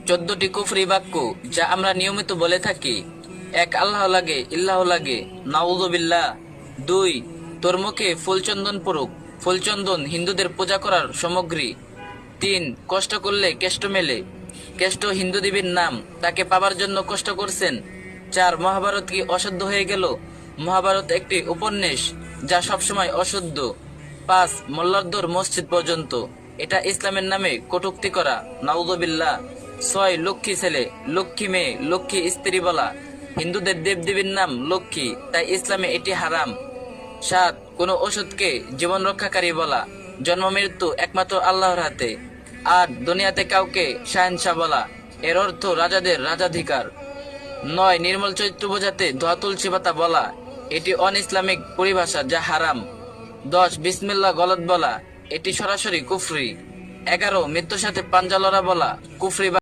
14টি কুফরি বাক্য যা আমরা নিয়মিত বলে থাকি। 1, আল্লাহ লাগে, ইল্লাহ লাগে, নাউযুবিল্লাহ। 2, তোর মুখে ফুলচন্দন পড়ুক। ফুলচন্দন হিন্দুদের পূজা করার সামগ্রী। 3, কষ্ট করলে কেষ্ট মেলে। কেষ্ট হিন্দু দেবীর নাম, তাকে পাবার জন্য কষ্ট করছেন। 4, মহাভারত কি অশুদ্ধ হয়ে গেল? মহাভারত একটি উপন্যাস যা সবসময় অশুদ্ধ। 5, মোল্লার দৌড় মসজিদ পর্যন্ত, এটা ইসলামের নামে কটূক্তি করা, নাউযুবিল্লাহ। 6, লক্ষ্মী ছেলে, লক্ষ্মী মেয়ে, লক্ষ্মী স্ত্রী বলা। হিন্দুদের দেবদেবীর নাম লক্ষ্মী, তাই ইসলামে এটি হারাম। 7, কোন ওষুধকে জীবন রক্ষাকারী বলা। জন্ম মৃত্যু একমাত্র আল্লাহর হাতে। 8, দুনিয়াতে কাউকে শাহেনশাহ বলা, এর অর্থ রাজাদের রাজাধিকার। 9, নির্মল চরিত্র বোঝাতে দোয়া তুলসী পাতা বলা, এটি অন ইসলামিক পরিভাষা যা হারাম। 10, বিসমিল্লাহ গলত বলা, এটি সরাসরি কুফরি। 11, মৃত্যুর সাথে পাঞ্জা লড়া বলা কুফরি।